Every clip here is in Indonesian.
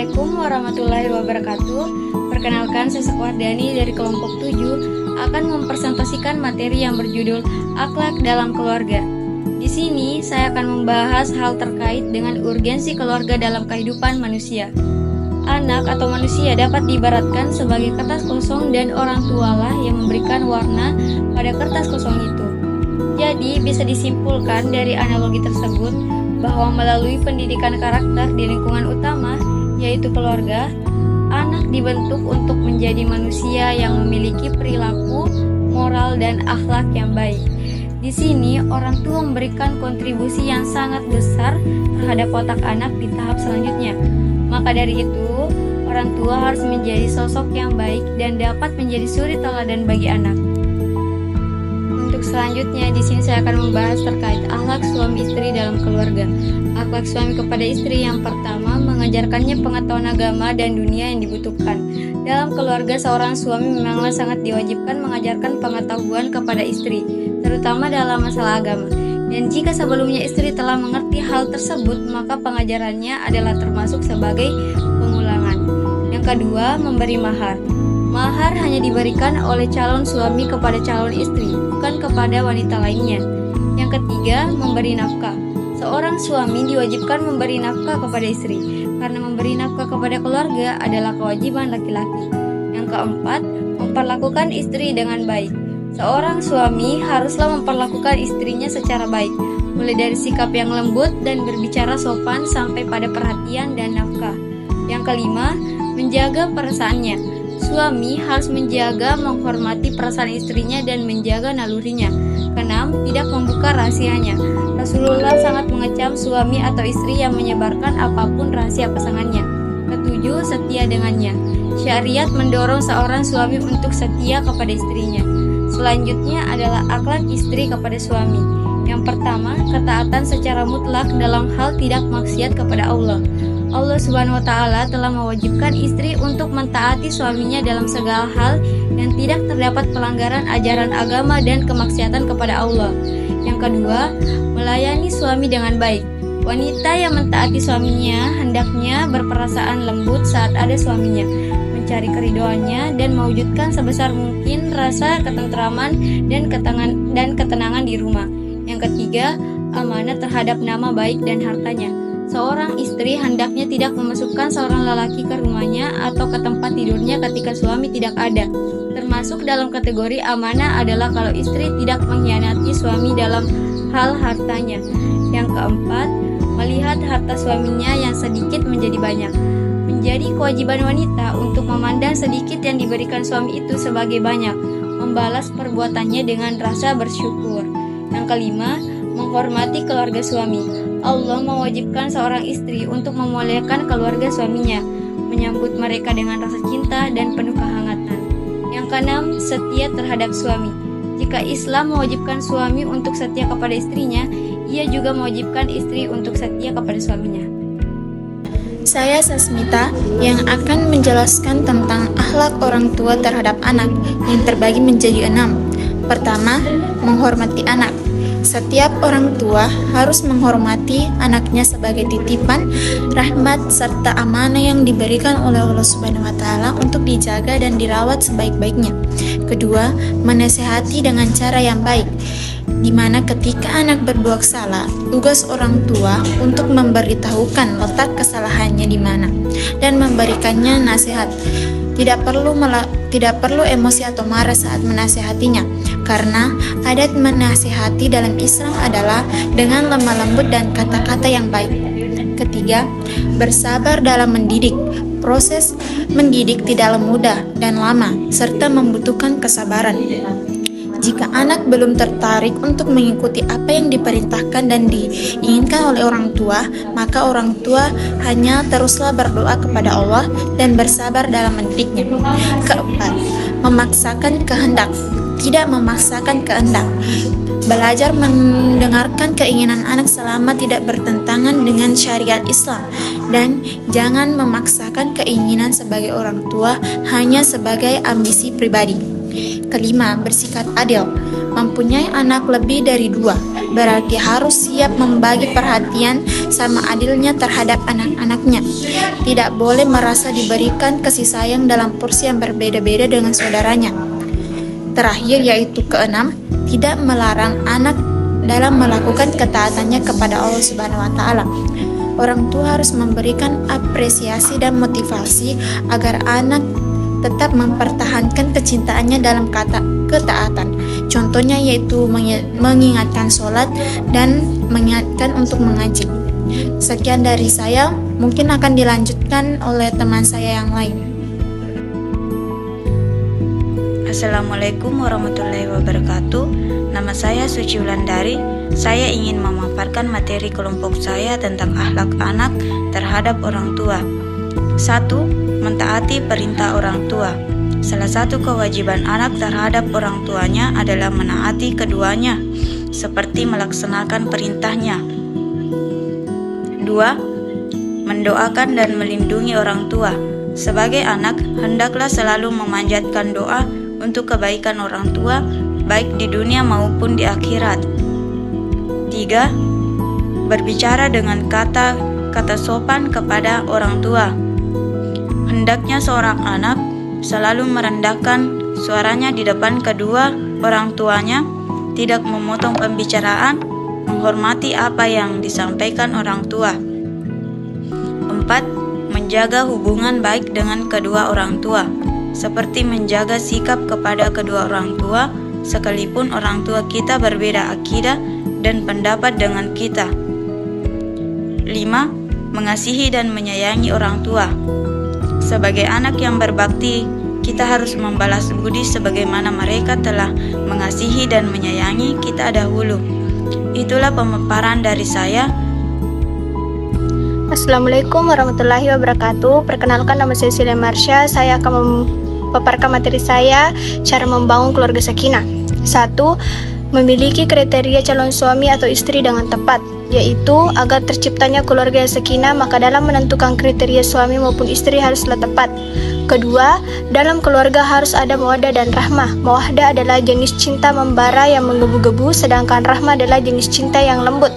Assalamualaikum warahmatullahi wabarakatuh. Perkenalkan, saya Sekwardani dari kelompok 7 akan mempresentasikan materi yang berjudul Akhlak dalam Keluarga. Di sini saya akan membahas hal terkait dengan urgensi keluarga dalam kehidupan manusia. Anak atau manusia dapat diibaratkan sebagai kertas kosong dan orang tualah yang memberikan warna pada kertas kosong itu. Jadi bisa disimpulkan dari analogi tersebut bahwa melalui pendidikan karakter di lingkungan utama, yaitu keluarga, anak dibentuk untuk menjadi manusia yang memiliki perilaku, moral, dan akhlak yang baik. Di sini, orang tua memberikan kontribusi yang sangat besar terhadap watak anak di tahap selanjutnya. Maka dari itu, orang tua harus menjadi sosok yang baik dan dapat menjadi suri teladan bagi anak. Untuk selanjutnya, di sini saya akan membahas terkait akhlak suami istri dalam keluarga. Akhlak suami kepada istri yang pertama, mengajarkannya pengetahuan agama dan dunia yang dibutuhkan. Dalam keluarga, seorang suami memanglah sangat diwajibkan mengajarkan pengetahuan kepada istri, terutama dalam masalah agama. Dan jika sebelumnya istri telah mengerti hal tersebut, maka pengajarannya adalah termasuk sebagai pengulangan. Yang kedua, memberi mahar. Mahar hanya diberikan oleh calon suami kepada calon istri, bukan kepada wanita lainnya. Yang ketiga, memberi nafkah. Seorang suami diwajibkan memberi nafkah kepada istri, karena memberi nafkah kepada keluarga adalah kewajiban laki-laki. Yang keempat, memperlakukan istri dengan baik. Seorang suami haruslah memperlakukan istrinya secara baik, mulai dari sikap yang lembut dan berbicara sopan sampai pada perhatian dan nafkah. Yang kelima, menjaga perasaannya. Suami harus menjaga, menghormati perasaan istrinya dan menjaga nalurinya. Keenam, tidak membuka rahasianya. Rasulullah sangat mengecam suami atau istri yang menyebarkan apapun rahasia pasangannya. Ketujuh, setia dengannya. Syariat mendorong seorang suami untuk setia kepada istrinya. Selanjutnya adalah akhlak istri kepada suami. Yang pertama, ketaatan secara mutlak dalam hal tidak maksiat kepada Allah. Allah Subhanahu wa Ta'ala telah mewajibkan istri untuk mentaati suaminya dalam segala hal dan tidak terdapat pelanggaran ajaran agama dan kemaksiatan kepada Allah. Yang kedua, melayani suami dengan baik. Wanita yang mentaati suaminya hendaknya berperasaan lembut saat ada suaminya, mencari keridhoannya dan mewujudkan sebesar mungkin rasa ketentraman dan ketenangan di rumah. Yang ketiga, amanah terhadap nama baik dan hartanya. Seorang istri hendaknya tidak memasukkan seorang lelaki ke rumahnya atau ke tempat tidurnya ketika suami tidak ada. Termasuk dalam kategori amanah adalah kalau istri tidak mengkhianati suami dalam hal hartanya. Yang keempat, melihat harta suaminya yang sedikit menjadi banyak. Menjadi kewajiban wanita untuk memandang sedikit yang diberikan suami itu sebagai banyak, membalas perbuatannya dengan rasa bersyukur. Yang kelima, menghormati keluarga suami. Allah mewajibkan seorang istri untuk memuliakan keluarga suaminya, menyambut mereka dengan rasa cinta dan penuh kehangatan. Yang keenam, setia terhadap suami. Jika Islam mewajibkan suami untuk setia kepada istrinya, ia juga mewajibkan istri untuk setia kepada suaminya. Saya Sasmita yang akan menjelaskan tentang akhlak orang tua terhadap anak yang terbagi menjadi 6. Pertama, menghormati anak. Setiap orang tua harus menghormati anaknya sebagai titipan, rahmat, serta amanah yang diberikan oleh Allah Subhanahu wa Ta'ala untuk dijaga dan dirawat sebaik-baiknya. Kedua, menasehati dengan cara yang baik, di mana ketika anak berbuat salah, tugas orang tua untuk memberitahukan letak kesalahannya di mana dan memberikannya nasihat. Tidak perlu emosi atau marah saat menasihatinya, karena adat menasihati dalam Islam adalah dengan lemah lembut dan kata-kata yang baik. Ketiga, bersabar dalam mendidik. Proses mendidik tidaklah mudah dan lama, serta membutuhkan kesabaran. Jika anak belum tertarik untuk mengikuti apa yang diperintahkan dan diinginkan oleh orang tua, maka orang tua hanya teruslah berdoa kepada Allah dan bersabar dalam mendidiknya. Keempat, memaksakan kehendak. Tidak memaksakan kehendak. Belajar mendengarkan keinginan anak selama tidak bertentangan dengan syariat Islam, dan jangan memaksakan keinginan sebagai orang tua hanya sebagai ambisi pribadi. Kelima, bersikap adil. Mempunyai anak lebih dari 2 berarti harus siap membagi perhatian sama adilnya terhadap anak-anaknya. Tidak boleh merasa diberikan kasih sayang dalam porsi yang berbeda-beda dengan saudaranya. Terakhir yaitu keenam, tidak melarang anak dalam melakukan ketaatannya kepada Allah Subhanahu wa taala. Orang tua harus memberikan apresiasi dan motivasi agar anak tetap mempertahankan kecintaannya dalam ketaatan. Contohnya yaitu mengingatkan sholat dan mengingatkan untuk mengaji. Sekian dari saya, mungkin akan dilanjutkan oleh teman saya yang lain. Assalamualaikum warahmatullahi wabarakatuh. Nama saya Suci Wulandari. Saya ingin memaparkan materi kelompok saya tentang akhlak anak terhadap orang tua. 1. Mentaati perintah orang tua. Salah satu kewajiban anak terhadap orang tuanya adalah menaati keduanya, seperti melaksanakan perintahnya. 2. Mendoakan dan melindungi orang tua. Sebagai anak, hendaklah selalu memanjatkan doa untuk kebaikan orang tua, baik di dunia maupun di akhirat. 3. Berbicara dengan kata sopan kepada orang tua. Hendaknya seorang anak selalu merendahkan suaranya di depan kedua orang tuanya, tidak memotong pembicaraan, menghormati apa yang disampaikan orang tua. 4. Menjaga hubungan baik dengan kedua orang tua, seperti menjaga sikap kepada kedua orang tua, sekalipun orang tua kita berbeda akidah dan pendapat dengan kita. 5. Mengasihi dan menyayangi orang tua. Sebagai anak yang berbakti, kita harus membalas budi sebagaimana mereka telah mengasihi dan menyayangi kita dahulu. Itulah pemaparan dari saya. Assalamualaikum warahmatullahi wabarakatuh. Perkenalkan, nama saya Silya Marsha. Saya akan memaparkan materi saya, cara membangun keluarga sakinah. 1. Memiliki kriteria calon suami atau istri dengan tepat, yaitu agar terciptanya keluarga yang sakinah, maka dalam menentukan kriteria suami maupun istri haruslah tepat. Kedua, dalam keluarga harus ada mawaddah dan rahmah. Mawaddah adalah jenis cinta membara yang menggebu-gebu, sedangkan rahmah adalah jenis cinta yang lembut.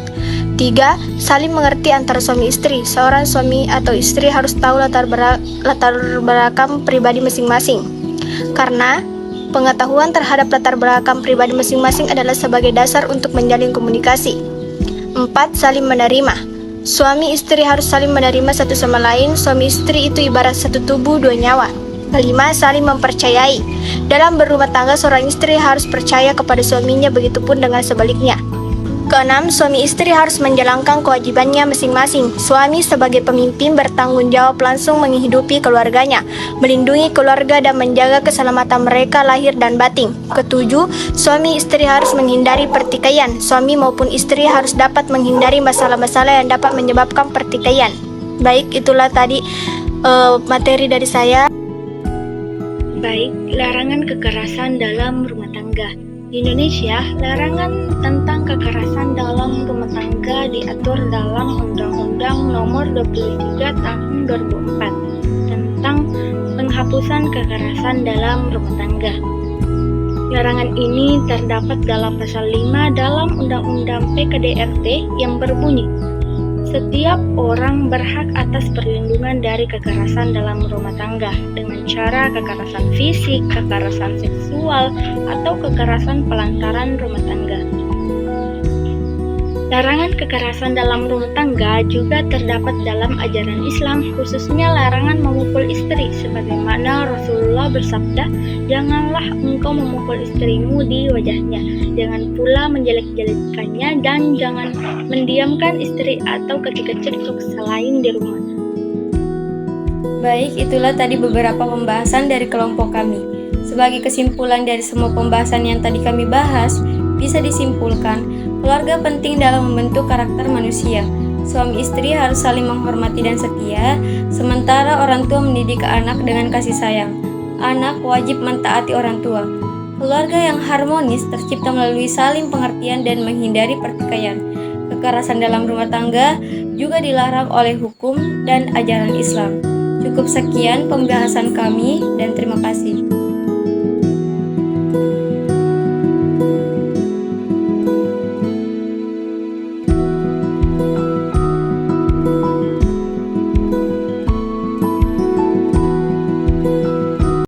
3. Saling mengerti antara suami istri. Seorang suami atau istri harus tahu latar belakang pribadi masing-masing, karena pengetahuan terhadap latar belakang pribadi masing-masing adalah sebagai dasar untuk menjalin komunikasi. 4. Saling menerima. Suami istri harus saling menerima satu sama lain. Suami istri itu ibarat satu tubuh dua nyawa. 5. Saling mempercayai. Dalam berumah tangga, seorang istri harus percaya kepada suaminya, begitupun dengan sebaliknya. 6. Suami istri harus menjalankan kewajibannya masing-masing. Suami sebagai pemimpin bertanggung jawab langsung menghidupi keluarganya, melindungi keluarga dan menjaga keselamatan mereka lahir dan batin. 7. Suami istri harus menghindari pertikaian. Suami maupun istri harus dapat menghindari masalah-masalah yang dapat menyebabkan pertikaian. Baik, itulah tadi materi dari saya. Baik, larangan kekerasan dalam rumah tangga. Di Indonesia, larangan tentang kekerasan dalam rumah tangga diatur dalam Undang-Undang Nomor 23 Tahun 2004 tentang penghapusan kekerasan dalam rumah tangga. Larangan ini terdapat dalam pasal 5 dalam Undang-Undang PKDRT yang berbunyi, setiap orang berhak atas perlindungan dari kekerasan dalam rumah tangga dengan cara kekerasan fisik, kekerasan seksual, atau kekerasan pelantaran rumah tangga. Larangan kekerasan dalam rumah tangga juga terdapat dalam ajaran Islam, khususnya larangan memukul istri, sebagaimana Rasulullah bersabda, "Janganlah engkau memukul istrimu di wajahnya, jangan pula menjelek-jelekkannya, dan jangan mendiamkan istri atau ketika cekcok selain di rumah." Baik, itulah tadi beberapa pembahasan dari kelompok kami. Sebagai kesimpulan dari semua pembahasan yang tadi kami bahas, bisa disimpulkan, keluarga penting dalam membentuk karakter manusia. Suami istri harus saling menghormati dan setia, sementara orang tua mendidik anak dengan kasih sayang. Anak wajib mentaati orang tua. Keluarga yang harmonis tercipta melalui saling pengertian dan menghindari pertikaian. Kekerasan dalam rumah tangga juga dilarang oleh hukum dan ajaran Islam. Cukup sekian pembahasan kami dan terima kasih.